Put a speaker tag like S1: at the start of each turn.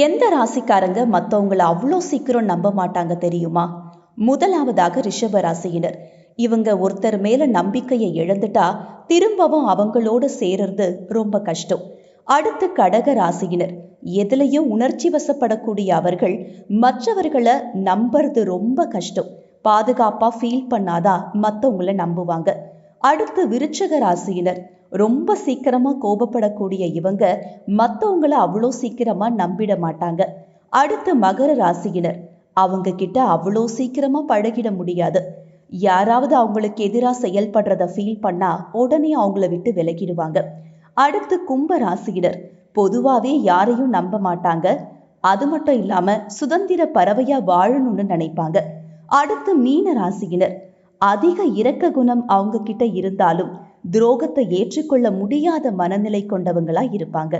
S1: எந்த ராசிக்காரங்க மற்றவங்கள அவ்வளோ சீக்கிரம் நம்ப மாட்டாங்க தெரியுமா? முதலாவதாக ரிஷப ராசியினர். இவங்க ஒருத்தர் மேல நம்பிக்கையை இழந்துட்டா திரும்பவும் அவங்களோட சேர்றது ரொம்ப கஷ்டம். அடுத்து கடக ராசியினர். எதுலையும் உணர்ச்சி வசப்படக்கூடிய அவர்கள் மற்றவர்களை நம்புறது ரொம்ப கஷ்டம். பாதுகாப்பா ஃபீல் பண்ணாதான் மற்றவங்கள நம்புவாங்க. அடுத்து விருச்சக ராசியினர். ரொம்ப சீக்கிரமா கோபப்படக்கூடிய இவங்க மற்றவங்கள அவ்வளோ சீக்கிரமா நம்பிட மாட்டாங்க. அடுத்து மகர ராசியினர். அவங்க கிட்ட அவ்வளோ சீக்கிரமா பழகிட முடியாது. யாராவது அவங்களுக்கு எதிராக செயல்படுறத ஃபீல் பண்ணா உடனே அவங்கள விட்டு விலகிடுவாங்க. அடுத்து கும்ப ராசியினர். பொதுவாவே யாரையும் நம்ப மாட்டாங்க. அது மட்டும் இல்லாம சுதந்திர பறவையா வாழணும்னு நினைப்பாங்க. அடுத்து மீன ராசியினர். அதிக இரக்க குணம் அவங்க கிட்ட இருந்தாலும் துரோகத்தை ஏற்றுக்கொள்ள முடியாத மனநிலை கொண்டவங்களா இருப்பாங்க.